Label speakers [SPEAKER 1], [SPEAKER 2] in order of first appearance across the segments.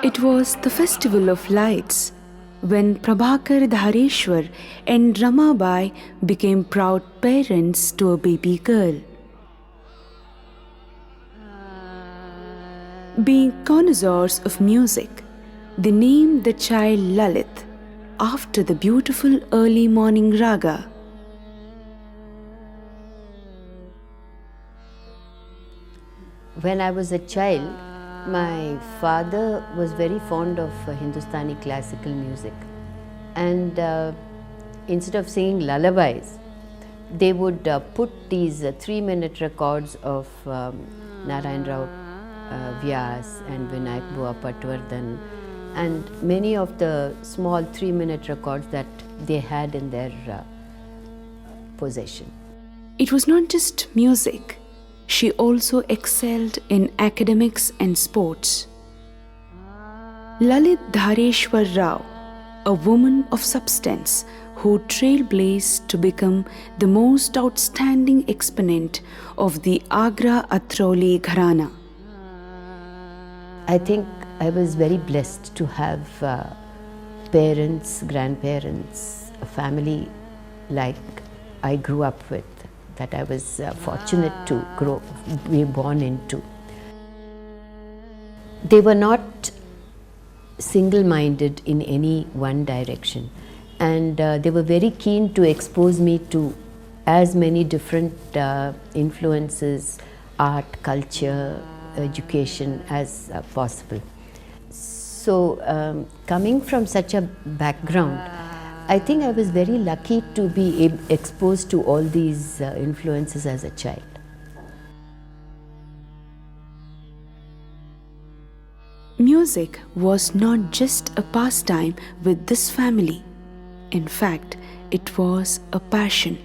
[SPEAKER 1] It was the festival of lights when Prabhakar Dhareshwar and Ramabai became proud parents to a baby girl. Being connoisseurs of music, they named the child Lalith after the beautiful early morning raaga.
[SPEAKER 2] When I was a child, my father was very fond of Hindustani classical music, and instead of singing lullabies, they would put these 3-minute records of Narayan Rao Vyas and Vinayak Bua Patwardhan, and many of the small 3-minute records that they had in their possession.
[SPEAKER 1] It was not just music. She also excelled in academics and sports. Lalith Dhareshwar Rao, a woman of substance who trailblazed to become the most outstanding exponent of the Agra Atrauli Gharana.
[SPEAKER 2] I think I was very blessed to have parents, grandparents, a family like I grew up with, that I was fortunate to be born into. They were not single-minded in any one direction, and they were very keen to expose me to as many different influences, art, culture, education as possible. So coming from such a background, I think I was very lucky to be exposed to all these influences as a child.
[SPEAKER 1] Music was not just a pastime with this family. In fact, it was a passion.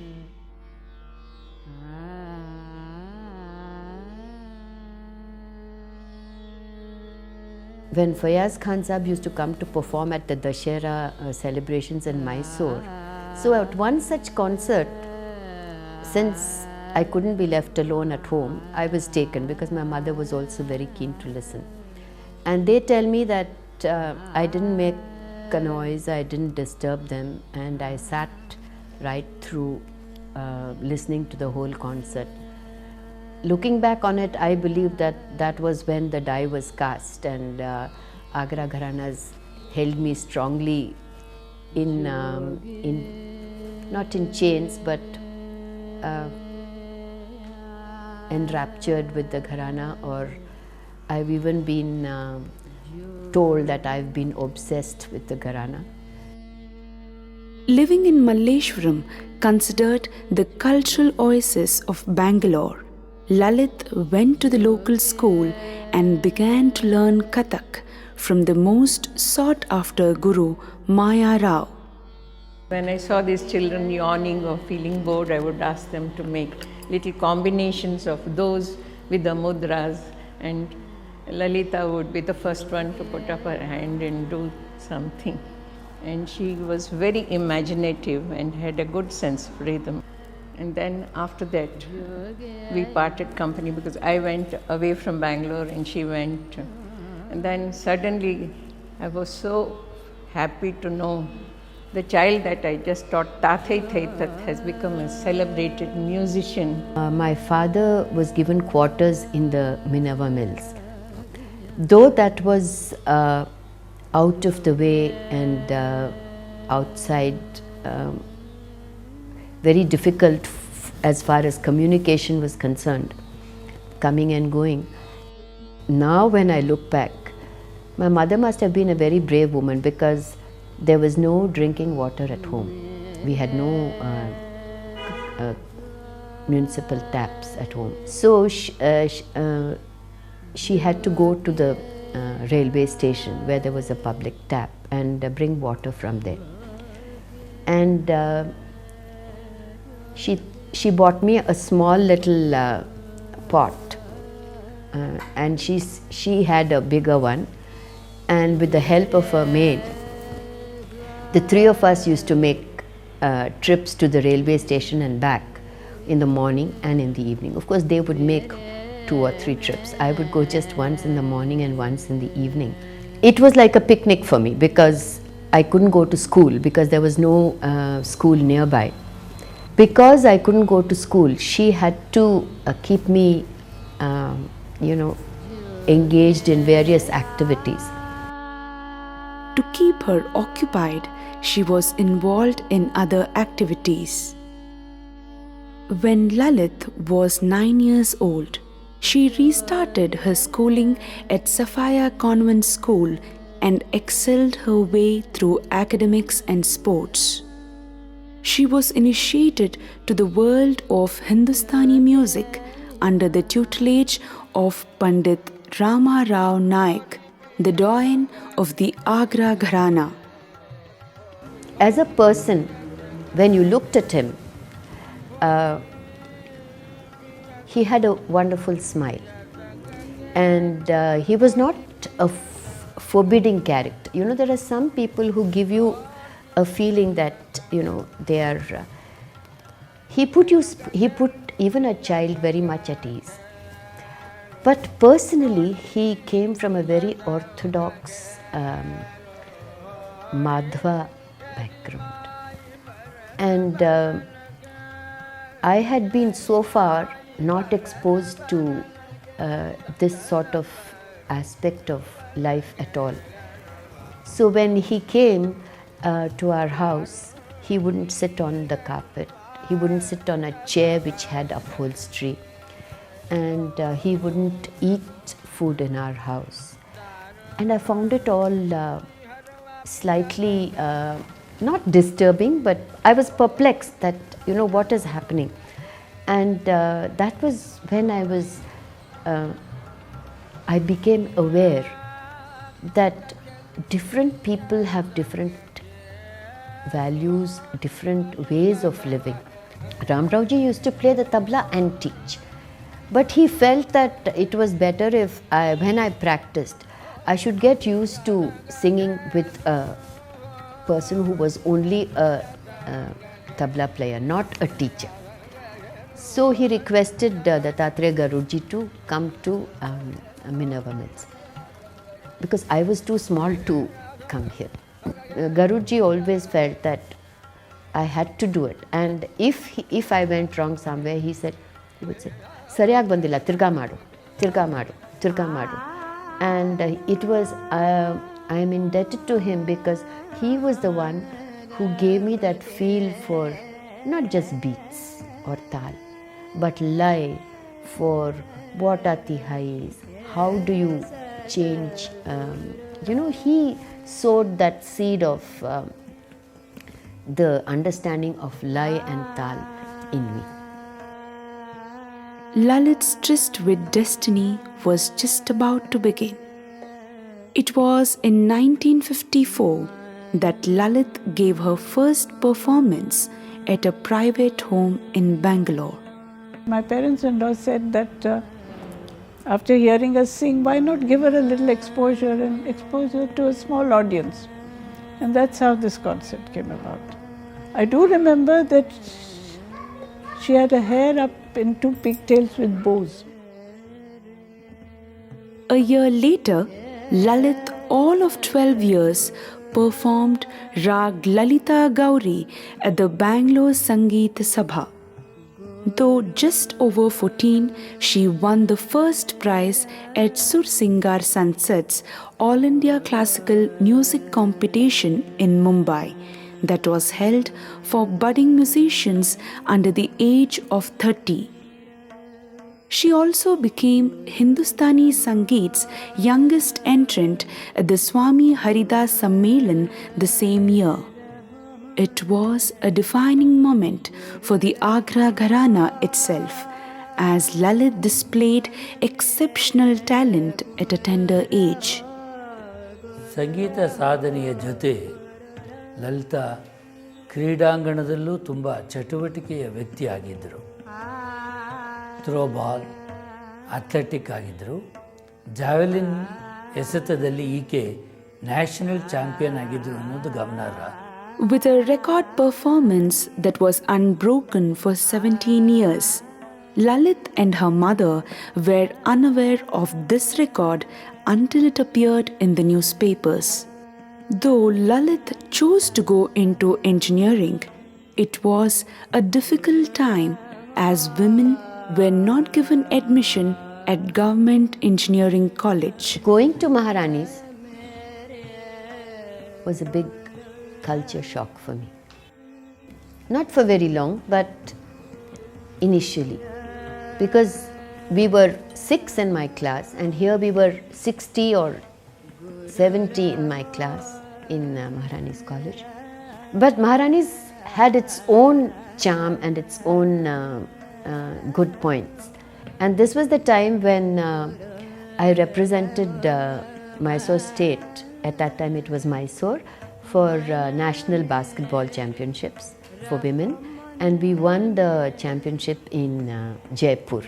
[SPEAKER 2] When Fayaz Khan Sahab used to come to perform at the Dashera celebrations in Mysore, so at one such concert, since I couldn't be left alone at home, I was taken because my mother was also very keen to listen. And they tell me that I didn't make a noise, I didn't disturb them, and I sat right through listening to the whole concert. Looking back on it, I believe that that was when the die was cast, and Agra Gharanas held me strongly in not in chains, but enraptured with the Gharana, or I've even been told that I've been obsessed with the Gharana.
[SPEAKER 1] Living in Malleshwaram, considered the cultural oasis of Bangalore, Lalith went to the local school and began to learn Kathak from the most sought-after guru, Maya Rao.
[SPEAKER 3] When I saw these children yawning or feeling bored, I would ask them to make little combinations of those with the mudras, and Lalita would be the first one to put up her hand and do something. And she was very imaginative and had a good sense of rhythm. And then after that, we parted company because I went away from Bangalore and she went. And then suddenly, I was so happy to know the child that I just taught, Tathai Thaitat, has become a celebrated musician.
[SPEAKER 2] My father was given quarters in the Minerva Mills. Though that was out of the way and outside, very difficult as far as communication was concerned, coming and going. Now when I look back, my mother must have been a very brave woman because there was no drinking water at home. We had no municipal taps at home. So she had to go to the railway station where there was a public tap and bring water from there. And she bought me a small little pot, and she had a bigger one, and with the help of a maid, the three of us used to make trips to the railway station and back in the morning and in the evening. Of course, they would make 2 or 3 trips. I would go just once in the morning and once in the evening. It was like a picnic for me because I couldn't go to school because there was no school nearby. Because I couldn't go to school, she had to keep me, engaged in various activities.
[SPEAKER 1] To keep her occupied, she was involved in other activities. When Lalith was 9 years old, she restarted her schooling at Saphaya Convent School and excelled her way through academics and sports. She was initiated to the world of Hindustani music under the tutelage of Pandit Rama Rao Naik, the doyen of the Agra Gharana.
[SPEAKER 2] As a person, when you looked at him, he had a wonderful smile, and he was not a forbidding character. You know, there are some people who give you a feeling that, they are. He put even a child very much at ease. But personally, he came from a very orthodox Madhva background, and I had been so far not exposed to this sort of aspect of life at all. So when he came to our house, he wouldn't sit on the carpet, he wouldn't sit on a chair which had upholstery, and he wouldn't eat food in our house. And I found it all slightly not disturbing, but I was perplexed that, what is happening. And that was when I became aware that different people have different values, different ways of living. Ram Raoji used to play the tabla and teach, but he felt that it was better if when I practiced, I should get used to singing with a person who was only a tabla player, not a teacher. So he requested Dattatreya Garuji to come to Minerva Mills, because I was too small to come here. Garuji always felt that I had to do it, and if I went wrong somewhere, he would say, "Sariyag bandila, tirga madu, tirga madu, tirga madu." And it was, I am indebted to him because he was the one who gave me that feel for not just beats or tal, but lay, for what are tihais, how do you change. He sowed that seed of the understanding of lay and tal in me.
[SPEAKER 1] Lalith's tryst with destiny was just about to begin. It was in 1954 that Lalith gave her first performance at a private home in Bangalore.
[SPEAKER 4] My parents-in-law said that after hearing us sing, why not give her a little exposure and expose her to a small audience? And that's how this concert came about. I do remember that she had her hair up in 2 pigtails with bows.
[SPEAKER 1] A year later, Lalith, all of 12 years, performed Rag Lalita Gauri at the Bangalore Sangeet Sabha. Though just over 14, she won the first prize at Sur Singar Sansat's All India Classical Music Competition in Mumbai that was held for budding musicians under the age of 30. She also became Hindustani Sangeet's youngest entrant at the Swami Haridas Sammelan the same year. It was a defining moment for the Agra Gharana itself, as Lalith displayed exceptional talent at a tender age.
[SPEAKER 5] ಸಂಗೀತ ಸಾಧನೆಯ ಜೊತೆ ಲಲಿತಾ ಕ್ರೀಡಾಂಗಣದಲ್ಲೂ ತುಂಬ ಚಟುವಟಿಕೆಯ ವ್ಯಕ್ತಿಯಾಗಿದ್ದರು. Throwball, athletic ಆಗಿದ್ದರು. Javelin ಎಸೆತದಲ್ಲಿ ಈಕೆ national champion ಆಗಿದ್ದರು ಅನ್ನೋದು ಗಮನಾರ್ಹ.
[SPEAKER 1] With a record performance that was unbroken for 17 years, Lalith and her mother were unaware of this record until it appeared in the newspapers. Though Lalith chose to go into engineering, it was a difficult time as women were not given admission at Government Engineering College.
[SPEAKER 2] Going to Maharani's was a big culture shock for me. Not for very long, but initially. Because we were 6 in my class, and here we were 60 or 70 in my class in Maharani's College. But Maharani's had its own charm and its own good points. And this was the time when I represented Mysore State. At that time it was Mysore, for National Basketball Championships for women, and we won the championship in Jaipur.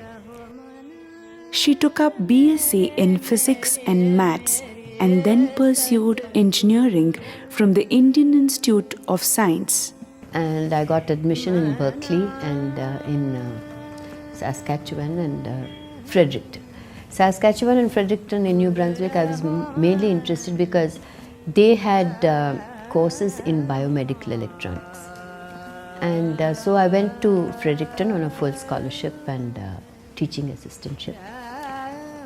[SPEAKER 1] She took up BSc in Physics and Maths and then pursued engineering from the Indian Institute of Science.
[SPEAKER 2] And I got admission in Berkeley and in Saskatchewan and Fredericton. Saskatchewan and Fredericton in New Brunswick, I was mainly interested because they had courses in biomedical electronics. And so I went to Fredericton on a full scholarship and teaching assistantship.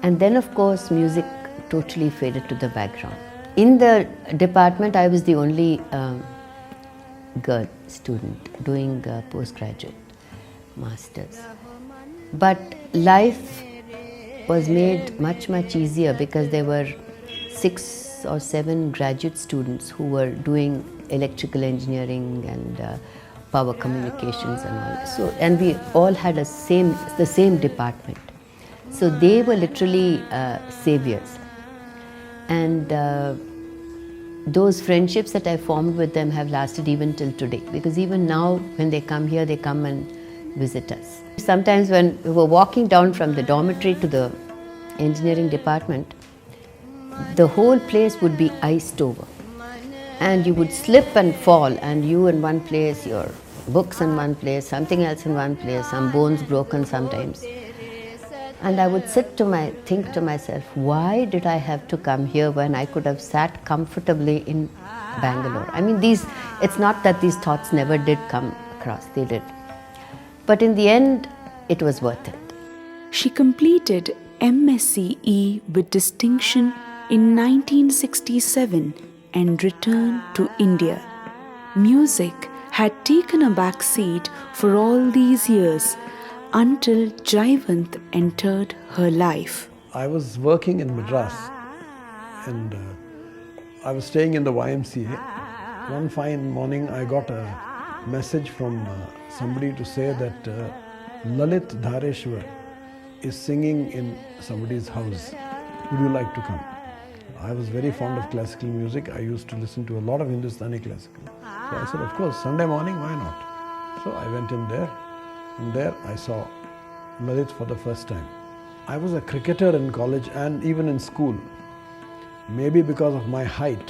[SPEAKER 2] And then of course music totally faded to the background. In the department I was the only girl student doing postgraduate masters. But life was made much easier because there were 6 or 7 graduate students who were doing electrical engineering and power communications and all. So, and we all had the same department. So they were literally saviors. And those friendships that I formed with them have lasted even till today. Because even now when they come here, they come and visit us. Sometimes when we were walking down from the dormitory to the engineering department, the whole place would be iced over, and you would slip and fall, and you in one place, your books in one place, something else in one place, some bones broken sometimes. And I would think to myself, why did I have to come here when I could have sat comfortably in Bangalore? I mean, it's not that these thoughts never did come across, they did. But in the end, it was worth it.
[SPEAKER 1] She completed MSCE with distinction in 1967 and returned to India. Music had taken a back seat for all these years until Jaivanth entered her life.
[SPEAKER 6] I was working in Madras and I was staying in the YMCA. One fine morning I got a message from somebody to say that Lalith Dhareshwar is singing in somebody's house. Would you like to come? I was very fond of classical music. I used to listen to a lot of Hindustani classical. So I said, of course, Sunday morning, why not? So I went in there, and there I saw Lalith for the first time. I was a cricketer in college and even in school, maybe because of my height,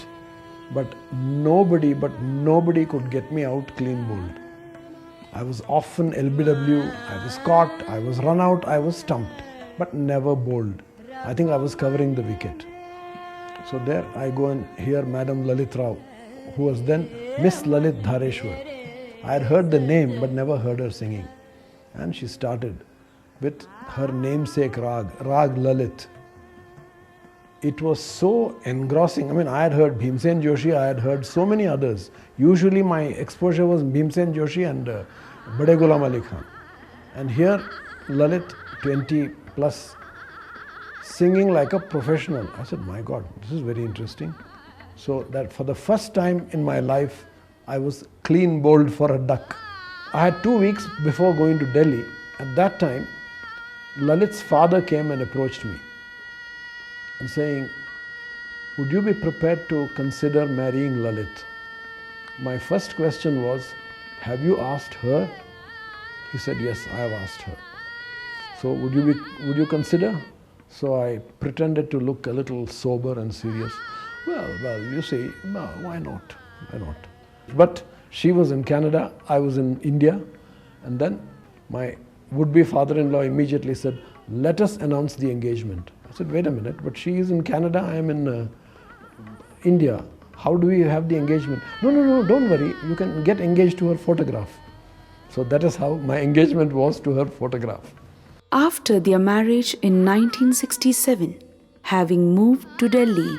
[SPEAKER 6] but nobody could get me out clean bowled. I was often LBW, I was caught, I was run out, I was stumped, but never bowled. I think I was covering the wicket. So there I go and hear Madam Lalith Rao, who was then Miss Lalith Dhareshwar. I had heard the name but never heard her singing. And she started with her namesake rag, Rag Lalith. It was so engrossing. I mean, I had heard Bhimsen Joshi, I had heard so many others. Usually my exposure was Bhimsen Joshi and Bade Ghulam Ali Khan. And here Lalith, 20 plus, singing like a professional. I said, my God, this is very interesting. So that for the first time in my life, I was clean bowled for a duck. I had 2 weeks before going to Delhi. At that time, Lalith's father came and approached me and saying, would you be prepared to consider marrying Lalith? My first question was, have you asked her? He said, yes, I have asked her. So would you consider? So I pretended to look a little sober and serious. Well, you see, no, why not? Why not? But she was in Canada, I was in India, and then my would-be father-in-law immediately said, let us announce the engagement. I said, wait a minute, but she is in Canada, I am in India. How do we have the engagement? No, don't worry, you can get engaged to her photograph. So that is how my engagement was, to her photograph.
[SPEAKER 1] After their marriage in 1967, having moved to Delhi,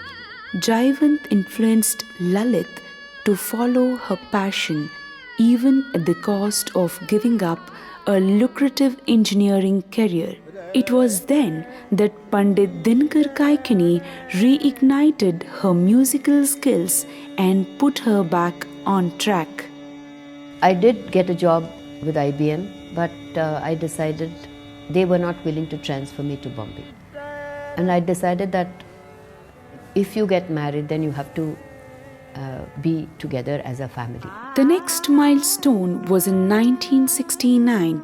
[SPEAKER 1] Jayavant influenced Lalith to follow her passion, even at the cost of giving up a lucrative engineering career. It was then that Pandit Dinkar Kaikini reignited her musical skills and put her back on track.
[SPEAKER 2] I did get a job with IBM, but I decided they were not willing to transfer me to Bombay. And I decided that if you get married, then you have to be together as a family.
[SPEAKER 1] The next milestone was in 1969,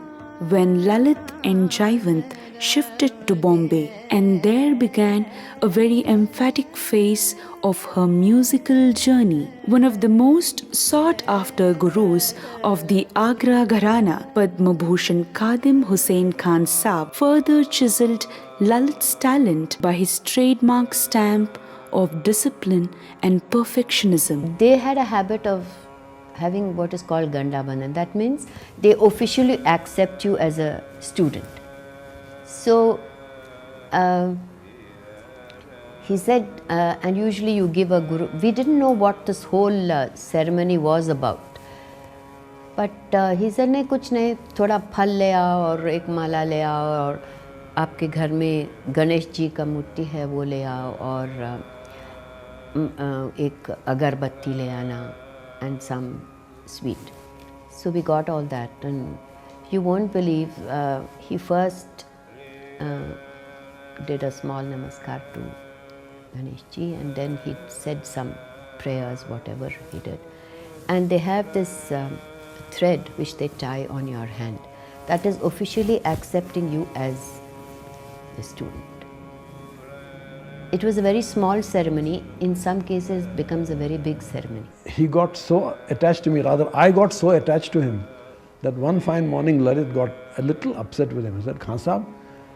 [SPEAKER 1] when Lalith and Jayavant shifted to Bombay, and there began a very emphatic phase of her musical journey. One of the most sought-after gurus of the Agra Gharana, Padma Bhushan Khadim Hussain Khan Saab, further chiseled Lalith's talent by his trademark stamp of discipline and perfectionism.
[SPEAKER 2] They had a habit of having what is called Gandabanan. That means they officially accept you as a student. So he said, and usually you give a guru. We didn't know what this whole ceremony was about. But he said, नहीं कुछ नहीं, थोड़ा फल ले आओ और एक माला ले आओ और आपके घर में गणेश जी का मूर्ति है वो ले आओ और एक अगरबत्ती ले आना and some sweet. So we got all that, and you won't believe, he first did a small namaskar to Ganesh ji, and then he said some prayers, whatever he did. And they have this thread which they tie on your hand. That is officially accepting you as a student. It was a very small ceremony. In some cases, becomes a very big ceremony.
[SPEAKER 6] He got so attached to me, rather I got so attached to him, that one fine morning Lalith got a little upset with him. He said, Khan Sahab,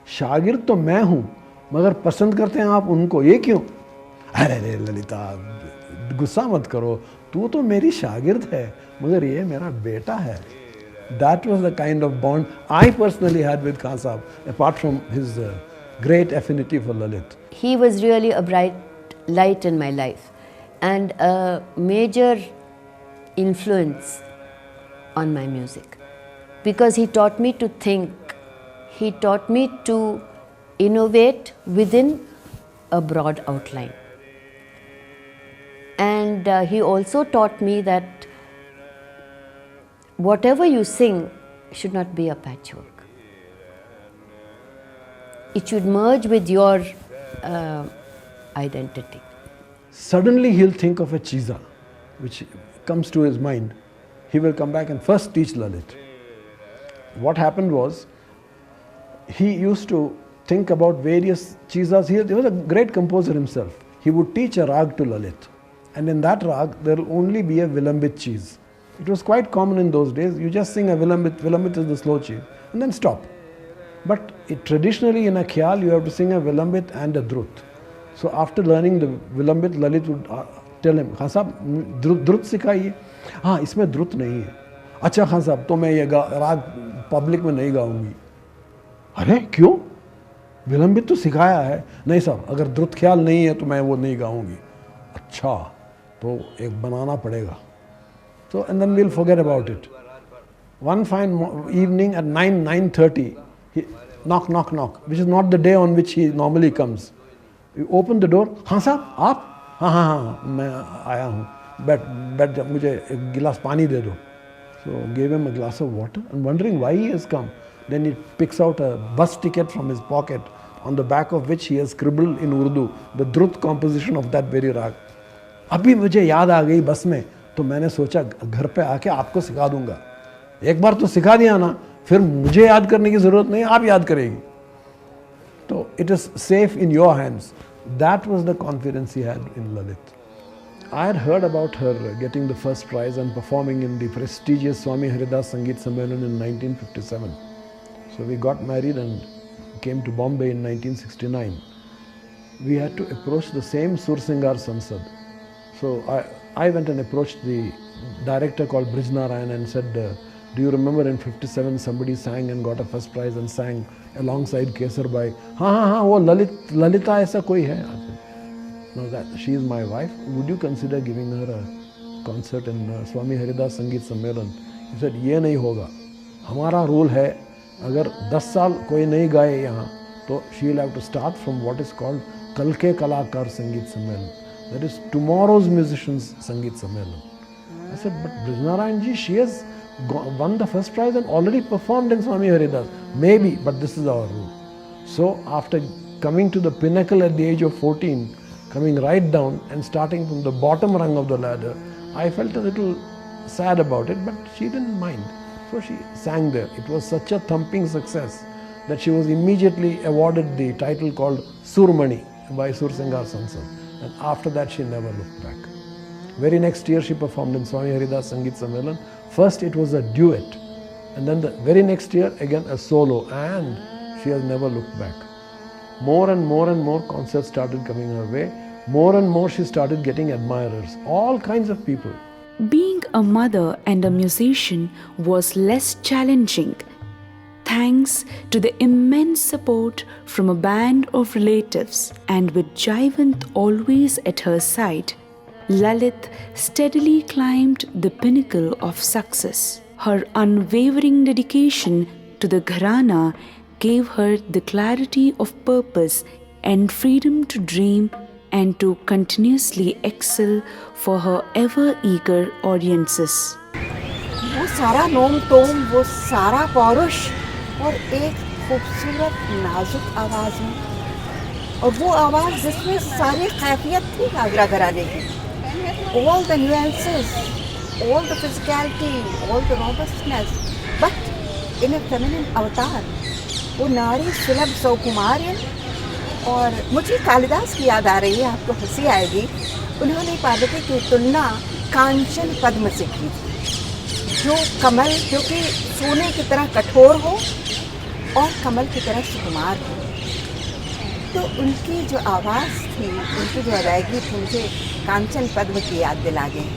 [SPEAKER 6] शागिर्द तो मैं हूँ, मगर पसंद करते हैं आप उनको, ये क्यों? अरे ललिता, गुस्सा मत करो, तू तो मेरी शागिर्द है, मगर ये मेरा बेटा है. That was the kind of bond I personally had with Khan Sahab, apart from his great affinity for Lalith.
[SPEAKER 2] He was really a bright light in my life and a major influence on my music, because he taught me to think, he taught me to innovate within a broad outline. And he also taught me that whatever you sing should not be a patchwork. It should merge with your identity.
[SPEAKER 6] Suddenly he'll think of a chiza which comes to his mind. He will come back and first teach Lalith. What happened was, he used to think about various chizas. He was a great composer himself. He would teach a rag to Lalith, and in that rag there will only be a vilambit cheese. It was quite common in those days. You just sing a Vilambit, Vilambit is the slow chief, and then stop. But traditionally in a khyal, you have to sing a Vilambit and a drut. So after learning the Vilambit, Lalith would tell him, Khan Sahab, drut सिखाइए. हाँ, इसमें drut नहीं है. अच्छा खान साहब, तो मैं ये राग पब्लिक में नहीं गाऊंगी. अरे क्यों? विलंबित तो सिखाया है. नहीं साहब, अगर द्रुत ख्याल नहीं है तो मैं वो नहीं गाऊंगी. अच्छा, तो एक बनाना पड़ेगा. So and then we'll forget about it. One fine evening at 9:30, he knock, which is not the day on which he normally comes. You open the door. हाँ साहब, आप? हाँ, मैं आया हूँ. बैठ जा, मुझे एक गिलास पानी दे दो. So gave him a glass of water and wondering why he has come. Then he picks out a bus ticket from his pocket on the back of which he has scribbled in Urdu the drut composition of that very rag. अभी मुझे याद आ गई बस में, तो मैंने सोचा घर पे आके आपको सिखा दूंगा. एक बार तो सिखा दिया ना, फिर मुझे याद करने की जरूरत नहीं, आप याद करेगी. तो it is safe in your hands. That was the confidence he had in Lalith. I had heard about her getting the first prize and performing in the prestigious Swami Haridas Sangeet Sammelan in 1957. So we got married and came to Bombay in 1969. We had to approach the same Sursingar Sansad. So I went and approached the director called Brij Narayan and said, do you remember in 57 somebody sang and got a first prize and sang alongside Kesar Bai? हाँ, वो Lalita ऐसा कोई है? I said, no, that she is my wife. Would you consider giving her a concert in Swami Haridas Sangeet Sammelan? He said, ये नहीं होगा. हमारा rule है, अगर 10 साल कोई नहीं गाए यहाँ, तो she will have to start from what is called कल के कलाकार संगीत सम्मेलन. That is tomorrow's musicians Sangeet Sammelan. I said, but Brij Narayan ji, she has won the first prize and already performed in Swami Haridas. Maybe, but this is our rule. So after coming to the pinnacle at the age of 14, coming right down and starting from the bottom rung of the ladder, I felt a little sad about it, but she didn't mind. So she sang there. It was such a thumping success that she was immediately awarded the title called Surmani by Sursingar Sansad. And after that she never looked back. Very next year she performed in Swami Haridas Sangeet Sammelan. First it was a duet, and then the very next year again a solo, and she has never looked back. More and more concerts started coming her way. More and more she started getting admirers, all kinds of people.
[SPEAKER 1] Being a mother and a musician was less challenging, thanks to the immense support from a band of relatives, and with Jaiwant always at her side, Lalith steadily climbed the pinnacle of success. Her unwavering dedication to the gharana gave her the clarity of purpose and freedom to dream and to continuously excel for her ever-eager audiences.
[SPEAKER 7] वो सारा नोम तोम, वो सारा पौरुष और एक खूबसूरत नाजुक आवाज़ में, और वो आवाज़ जिसमें सारी कैफियत थी घाघरा घराने की. All the nuances, all the physicality, all the robustness, but in a feminine avatar. वो नारी सुलभ सौकुमार्य. और मुझे कालिदास की याद आ रही है, आपको हंसी आएगी. उन्होंने पार्वती की तुलना कांचन पद्म से की थी, जो कमल, जो कि सोने की तरह कठोर हो और कमल की तरह सुकुमार हो. तो उनकी जो आवाज़ थी, उनकी जो अदायगी थी, मुझे कांचन पद्म की याद दिला गई.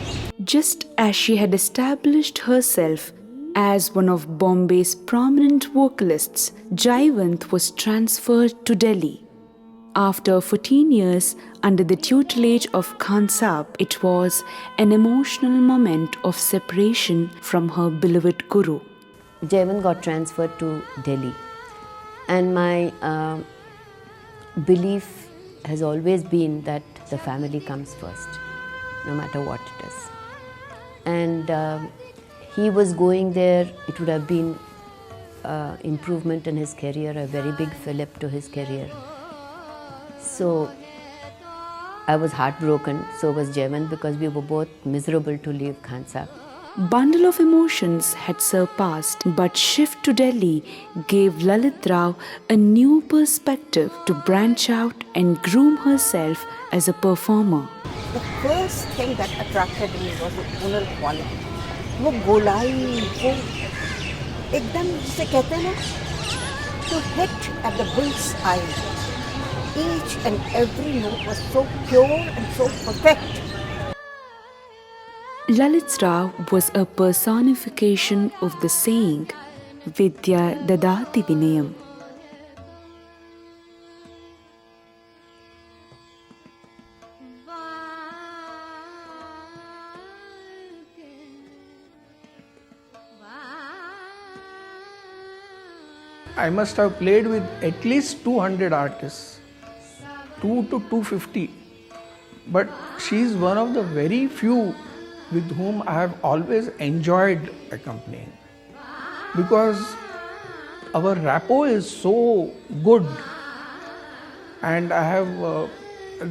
[SPEAKER 1] Just as she had established herself as one of Bombay's prominent vocalists, Jaiwant was transferred to Delhi. After 14 years under the tutelage of Khan Sahab, it was an emotional moment of separation from her beloved guru.
[SPEAKER 2] Jaiwant got transferred to Delhi, and my belief has always been that the family comes first, no matter what it is. And he was going there, it would have been improvement in his career, a very big fillip to his career. So I was heartbroken, so was Jaiwant, because we were both miserable to leave Khan Sahab.
[SPEAKER 1] Bundle of emotions had surpassed, but shift to Delhi gave Lalith Rao a new perspective to branch out and groom herself as a performer.
[SPEAKER 7] The first thing that attracted me was the tonal quality. वो गोलाई, वो एकदम जिसे कहते हैं ना, to hit at the bull's eye. Each and every note was so pure and so perfect.
[SPEAKER 1] Lalith Rao was a personification of the saying, Vidya Dadati Vinayam.
[SPEAKER 8] I must have played with at least 200 artists, 2 to 250. But she is one of the very few with whom I have always enjoyed accompanying, because our rapport is so good, and I have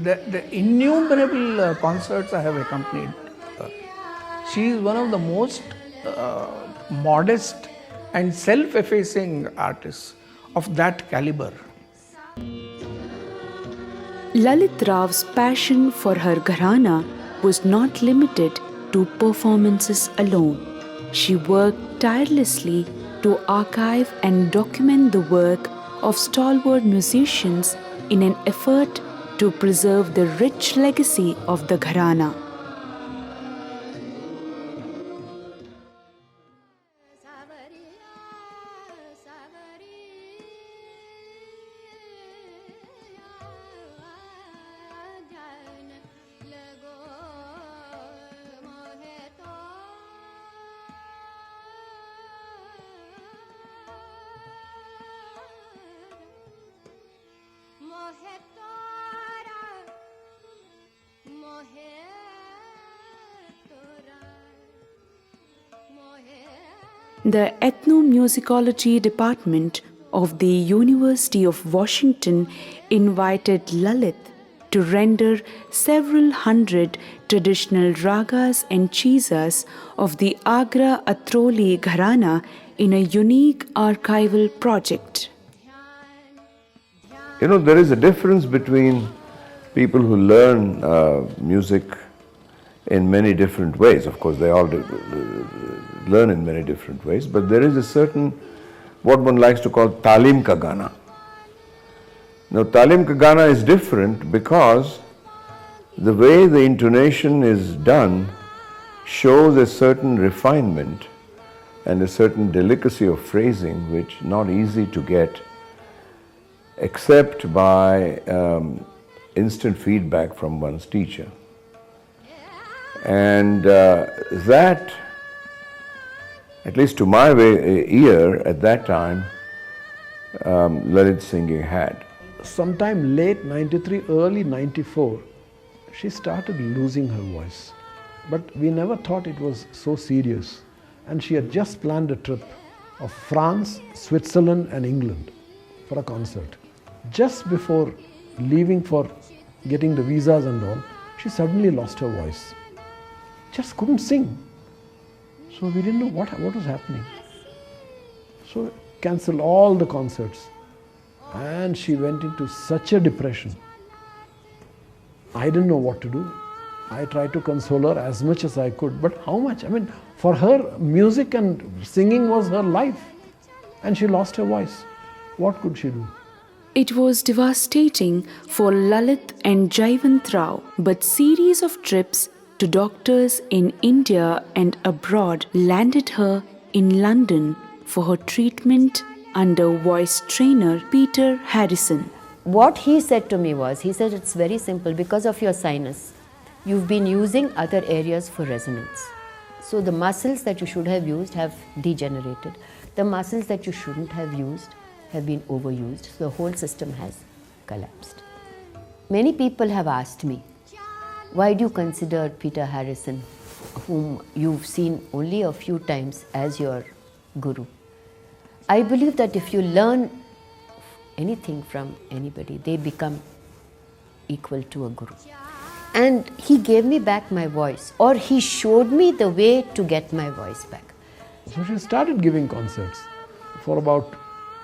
[SPEAKER 8] the innumerable concerts I have accompanied her. She is one of the most modest and self-effacing artists of that caliber.
[SPEAKER 1] Lalith Rao's passion for her gharana was not limited to performances alone. She worked tirelessly to archive and document the work of stalwart musicians in an effort to preserve the rich legacy of the gharana. The Ethnomusicology Department of the University of Washington invited Lalith to render several hundred traditional ragas and chisas of the Agra Atroli Gharana in a unique archival project.
[SPEAKER 9] You know, there is a difference between people who learn music in many different ways. Of course, they all learn in many different ways, but there is a certain, what one likes to call talim ka gana. Now, talim ka gana is different because the way the intonation is done shows a certain refinement and a certain delicacy of phrasing which is not easy to get except by instant feedback from one's teacher. And that, at least to my ear at that time, Lalith singing had.
[SPEAKER 6] Sometime late 93, early 94, she started losing her voice. But we never thought it was so serious. And she had just planned a trip of France, Switzerland and England for a concert. Just before leaving for getting the visas and all, she suddenly lost her voice. Just couldn't sing. So we didn't know what was happening. So cancelled all the concerts. And she went into such a depression. I didn't know what to do. I tried to console her as much as I could, but how much? I mean, for her, music and singing was her life. And she lost her voice. What could she do?
[SPEAKER 1] It was devastating for Lalith and Jaivant Rao, but series of trips to doctors in India and abroad landed her in London for her treatment under voice trainer Peter Harrison.
[SPEAKER 2] What he said to me was, he said, it's very simple, because of your sinus, you've been using other areas for resonance. So the muscles that you should have used have degenerated. The muscles that you shouldn't have used have been overused. So the whole system has collapsed. Many people have asked me, why do you consider Peter Harrison, whom you've seen only a few times, as your guru? I believe that if you learn anything from anybody, they become equal to a guru. And he gave me back my voice, or he showed me the way to get my voice back.
[SPEAKER 6] So she started giving concerts for about,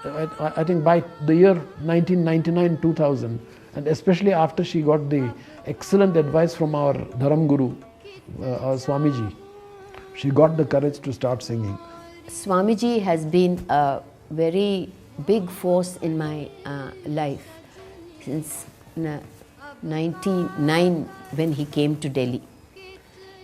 [SPEAKER 6] I think by the year 1999-2000, and especially after she got the excellent advice from our Dharam Guru, our Swamiji. she got the courage to start singing?
[SPEAKER 2] Swamiji has been a very big force in my life since 1999 when he came to Delhi.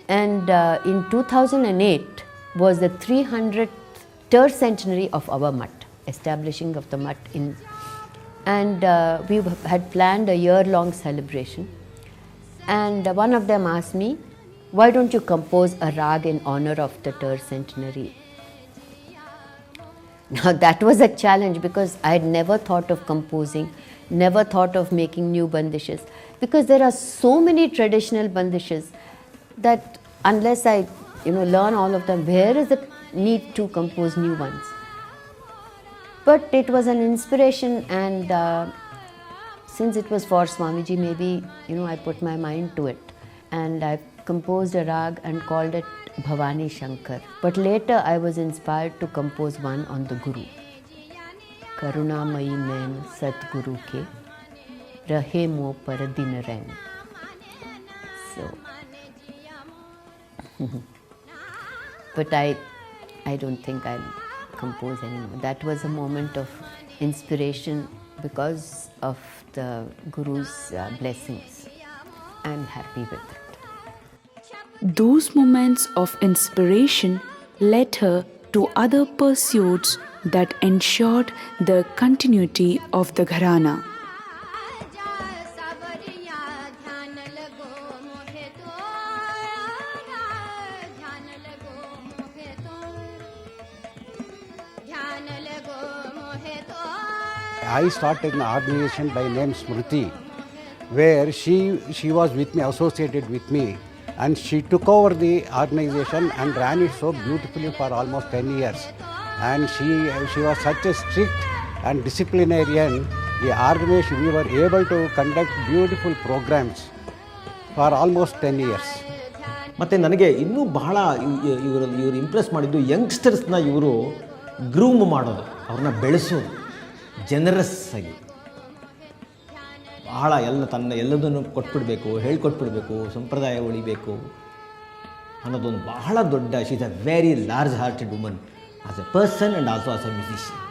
[SPEAKER 2] And in 2008 was the 300th centenary of our mutt, establishing of the mutt in, and we had planned a year-long celebration. And one of them asked me, why don't you compose a rag in honor of the 3rd centenary? Now that was a challenge because I had never thought of composing, never thought of making new bandishes, because there are so many traditional bandishes that unless I learn all of them, where is the need to compose new ones? But it was an inspiration, and since it was for Swamiji, maybe I put my mind to it, and I composed a rag and called it Bhavani Shankar. But later I was inspired to compose one on the Guru. Karuna mayi nain Satguru ke rahe mo par din rain. So, but I don't think I'll compose anymore. That was a moment of inspiration because of the Guru's blessings. I'm happy with it.
[SPEAKER 1] Those moments of inspiration led her to other pursuits that ensured the continuity of the gharana.
[SPEAKER 10] I started an organization by name Smriti, where she was with me, associated with me, and she took over the organization and ran it so beautifully for almost 10 years. And she was such a strict and disciplinarian. The organization, we were able to conduct beautiful programs for almost 10 years.
[SPEAKER 11] ಮತ್ತು ನನಗೆ ಇನ್ನೂ ಬಹಳ ಇವರು Impress ಮಾಡಿದ್ದು ಯಂಗ್ಸ್ಟರ್ಸ್ನ ಇವರು groom ಮಾಡೋದು, ಅವ್ರನ್ನ ಬೆಳೆಸೋದು ಜನರಸ್ ಆಗಿ, ಬಹಳ ಎಲ್ಲದನ್ನು ಕೊಟ್ಬಿಡಬೇಕು, ಹೇಳ್ಕೊಟ್ಬಿಡಬೇಕು, ಸಂಪ್ರದಾಯ ಉಳಿಬೇಕು ಅನ್ನೋದೊಂದು ಬಹಳ ದೊಡ್ಡ. She is a very large hearted woman as A person and also as A musician.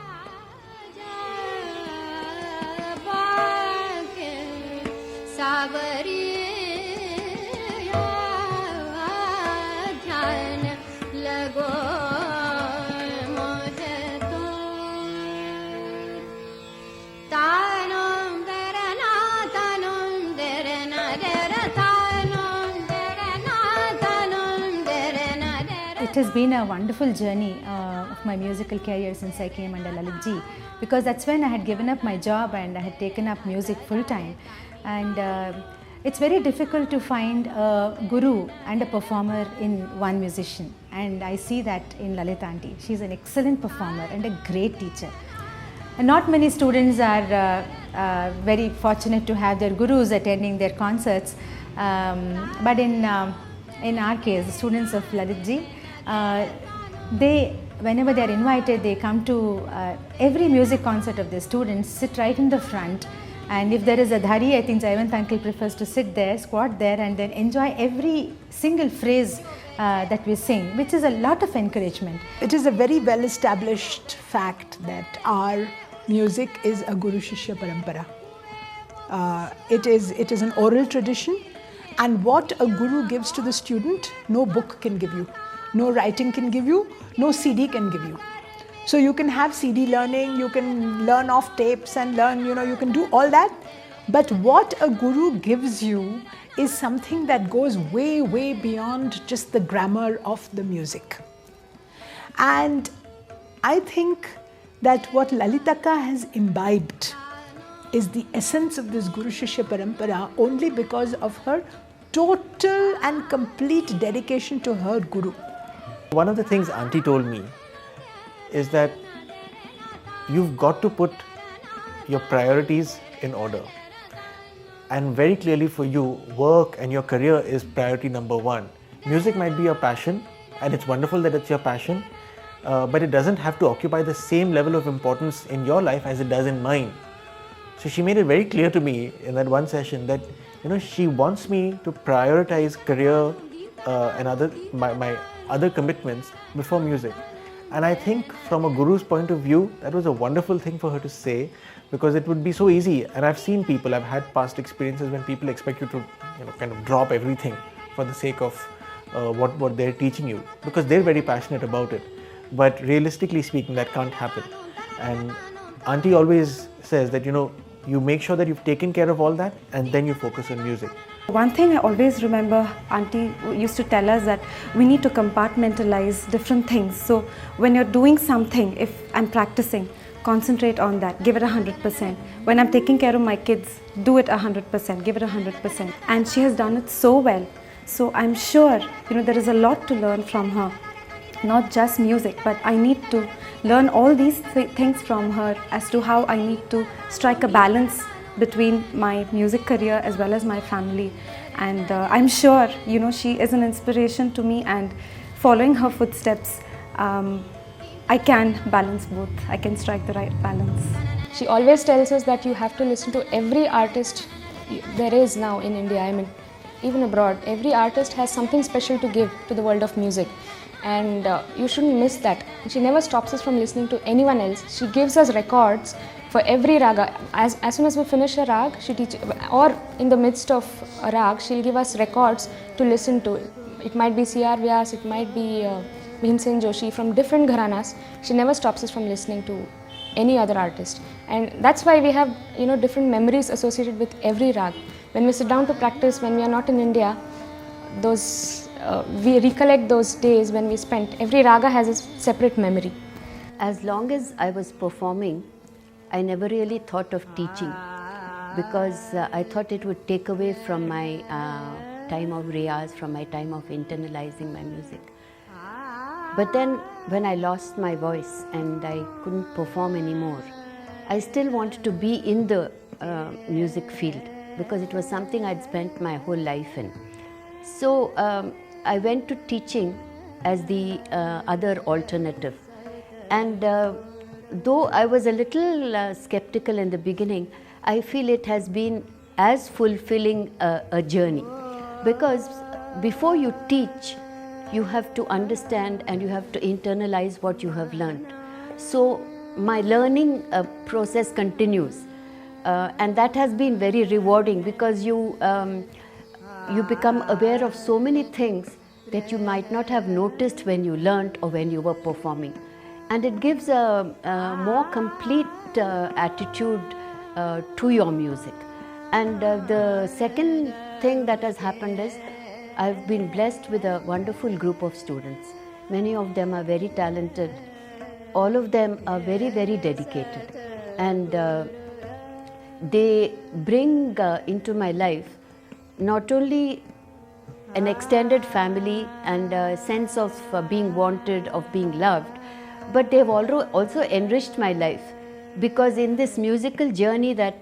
[SPEAKER 12] It has been a wonderful journey of my musical career since I came under Lalith ji, because that's when I had given up my job and I had taken up music full time. And it's very difficult to find a guru and a performer in one musician, and I see that in Lalith aunty. She's an excellent performer and a great teacher. And not many students are very fortunate to have their gurus attending their concerts, but in our case, the students of Lalith ji, whenever they are invited, they come to every music concert of the students, sit right in the front, and if there is a dhari, I think Jayavant uncle prefers to sit there, squat there, and then enjoy every single phrase that we sing, which is a lot of encouragement.
[SPEAKER 13] It is a very well established fact that our music is a Guru Shishya Parampara. It is an oral tradition, and what a guru gives to the student, no book can give you, no writing can give you, no CD can give you. So you can have CD learning, you can learn off tapes and learn, you can do all that, but what a guru gives you is something that goes way, way beyond just the grammar of the music. And I think that what Lalitaka has imbibed is the essence of this Guru Shishya Parampara only because of her total and complete dedication to her Guru.
[SPEAKER 14] One of the things Auntie told me is that you've got to put your priorities in order. And very clearly for you, work and your career is priority number one. Music might be your passion, and it's wonderful that it's your passion, but it doesn't have to occupy the same level of importance in your life as it does in mine. So she made it very clear to me in that one session that she wants me to prioritize career and my other commitments before music. And I think from a guru's point of view, that was a wonderful thing for her to say, because it would be so easy. And I've seen people, I've had past experiences when people expect you to, kind of drop everything for the sake of what they're teaching you, because they're very passionate about it. But realistically speaking, that can't happen. And Auntie always says that, you make sure that you've taken care of all that and then you focus on music.
[SPEAKER 15] One thing I always remember, Auntie used to tell us that we need to compartmentalize different things. So when you're doing something, if I'm practicing, concentrate on that, give it 100%. When I'm taking care of my kids, do it 100%, give it 100%. And she has done it so well. So I'm sure, there is a lot to learn from her. Not just music, but I need to learn all these things from her as to how I need to strike a balance between my music career as well as my family. And I'm sure, she is an inspiration to me, and following her footsteps, I can balance both. I can strike the right balance.
[SPEAKER 16] She always tells us that you have to listen to every artist there is now in India, even abroad. Every artist has something special to give to the world of music. And you shouldn't miss that. She never stops us from listening to anyone else. She gives us records for every raga. As soon as we finish a rag, she teaches, or in the midst of a rag, she'll give us records to listen to. It might be C.R. Vyas, it might be Bhimsen Joshi, from different gharanas. She never stops us from listening to any other artist. And that's why we have different memories associated with every rag. When we sit down to practice, when we are not in India, we recollect those days when we spent. Every raga has a separate memory.
[SPEAKER 2] As long as I was performing, I never really thought of teaching, because I thought it would take away from my time of riyaz, from my time of internalizing my music. But then when I lost my voice and I couldn't perform anymore, I still wanted to be in the music field, because it was something I'd spent my whole life in. So I went to teaching as the other alternative. And though I was a little skeptical in the beginning, I feel it has been as fulfilling a journey, because before you teach, you have to understand and you have to internalize what you have learned. So my learning process continues, and that has been very rewarding, because you become aware of so many things that you might not have noticed when you learned or when you were performing. And it gives a more complete attitude to your music. And the second thing that has happened is, I've been blessed with a wonderful group of students. Many of them are very talented. All of them are very, very dedicated. And they bring into my life not only an extended family and a sense of being wanted, of being loved, but they've also enriched my life, because in this musical journey that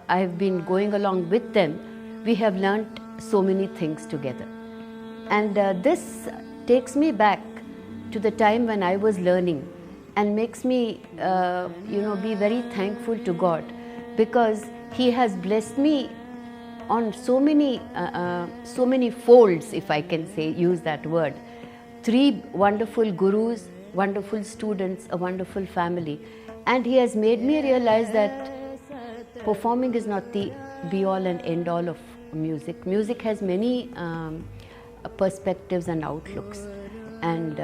[SPEAKER 2] I've been going along with them, we have learnt so many things together. And this takes me back to the time when I was learning, and makes me be very thankful to God, because He has blessed me on so many folds, if I can use that word. 3 wonderful gurus, wonderful students, a wonderful family. And He has made me realize that performing is not the be-all and end-all of music. Music has many perspectives and outlooks. And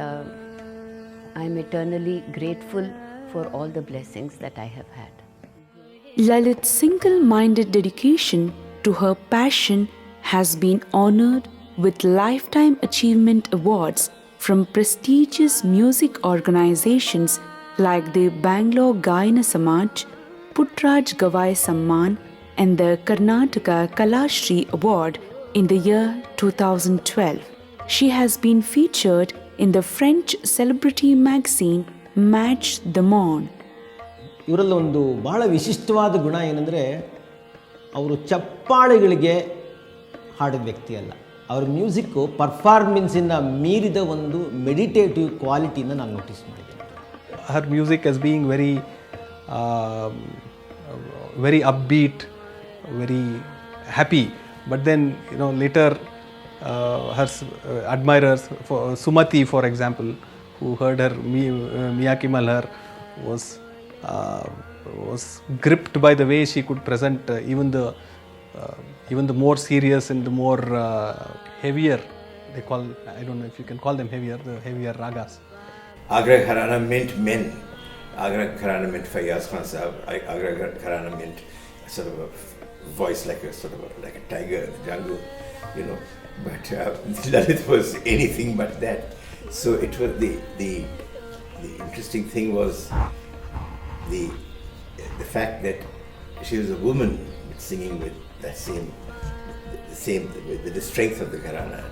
[SPEAKER 2] I'm eternally grateful for all the blessings that I have had.
[SPEAKER 1] Lalith's single-minded dedication to her passion has been honored with Lifetime Achievement Awards from prestigious music organizations like the Bangalore Gayana Samaj, Putraj Gavai Samman, and the Karnataka Kalashri Award in the year 2012. She has been featured in the French celebrity magazine Match the Monde.
[SPEAKER 11] ಇವರಲ್ಲೊಂದು ಬಹಳ ವಿಶಿಷ್ಟವಾದ ಗುಣ ಏನಂದರೆ, ಅವರು ಚಪ್ಪಾಳೆಗಳಿಗೆ ಹಾಡಿದ ವ್ಯಕ್ತಿ ಅಲ್ಲ. ಅವ್ರ music ಪರ್ಫಾರ್ಮೆನ್ಸಿಂದ ಮೀರಿದ ಒಂದು ಮೆಡಿಟೇಟಿವ್ ಕ್ವಾಲಿಟಿನ ನಾನು ನೋಟಿಸ್ ಮಾಡಿದ್ದೇನೆ.
[SPEAKER 17] Her music as being very upbeat, very happy, but then later admirers. For Sumati, for example, who heard her Miyaki Malhar, was gripped by the way she could present even the more serious and the more heavier, they call, I don't know if you can call them heavier, the heavier ragas.
[SPEAKER 18] Agra Gharana meant men. Agra Gharana meant Fayyaz Khan Sahab. Agra Gharana meant sort of a voice like a tiger in the jungle, you know. But Lalith was anything but that. So it was the interesting thing was the fact that she was a woman singing with that with the strength of the Gharana,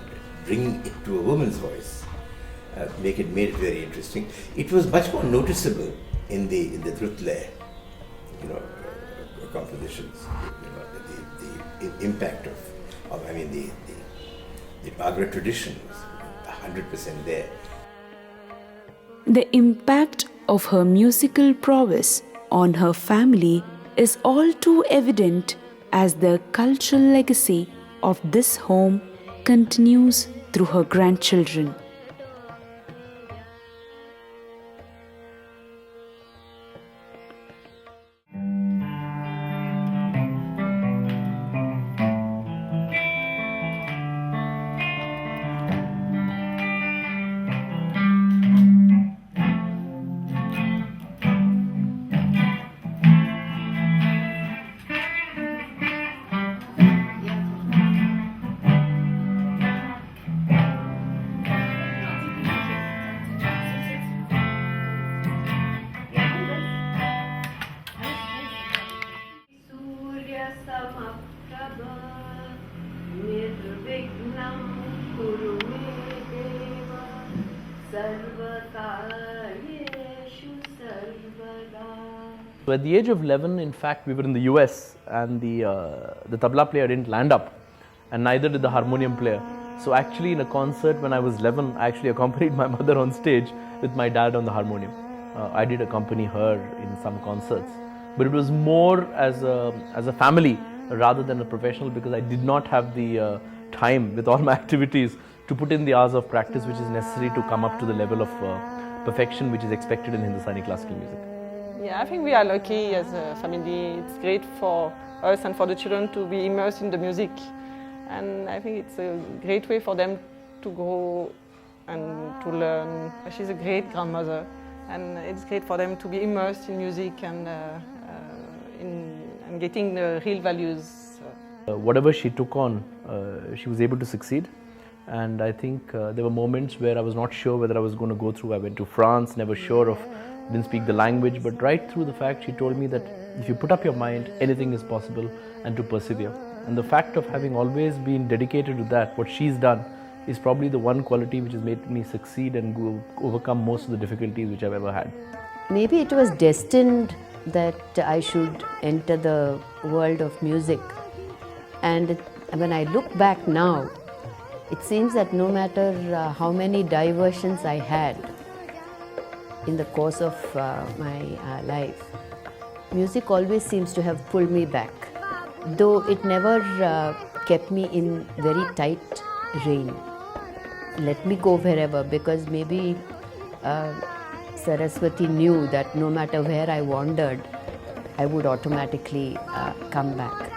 [SPEAKER 18] bringing it to a woman's voice. Made it very interesting. It was much more noticeable in the Drutle, you know, compositions. You know, the impact of I mean the Agra tradition was 100% there.
[SPEAKER 1] The impact of her musical prowess on her family is all too evident as the cultural legacy of this home continues through her grandchildren.
[SPEAKER 19] So at the age of 11, in fact, we were in the US and the tabla player didn't land up and neither did the harmonium player. So actually in a concert when I was 11, I actually accompanied my mother on stage with my dad on the harmonium. I did accompany her in some concerts, but it was more as a family rather than a professional because I did not have the time with all my activities to put in the hours of practice which is necessary to come up to the level of perfection which is expected in Hindustani classical music.
[SPEAKER 20] Yeah, I think we are lucky as a family. It's great for us and for the children to be immersed in the music. And I think it's a great way for them to grow and to learn. She's a great grandmother and it's great for them to be immersed in music and getting the real values.
[SPEAKER 19] Whatever she took on, she was able to succeed. And I think there were moments where I was not sure whether I was going to go through. I went to France, never sure of, didn't speak the language, but right through the fact she told me that if you put up your mind, anything is possible and to persevere. And the fact of having always been dedicated to that, what she's done, is probably the one quality which has made me succeed and overcome most of the difficulties which I've ever had.
[SPEAKER 2] Maybe it was destined that I should enter the world of music. And when I look back now, it seems that no matter how many diversions I had in the course of my life, music always seems to have pulled me back. Though it never kept me in very tight rein. Let me go wherever, because maybe Saraswati knew that no matter where I wandered, I would automatically come back.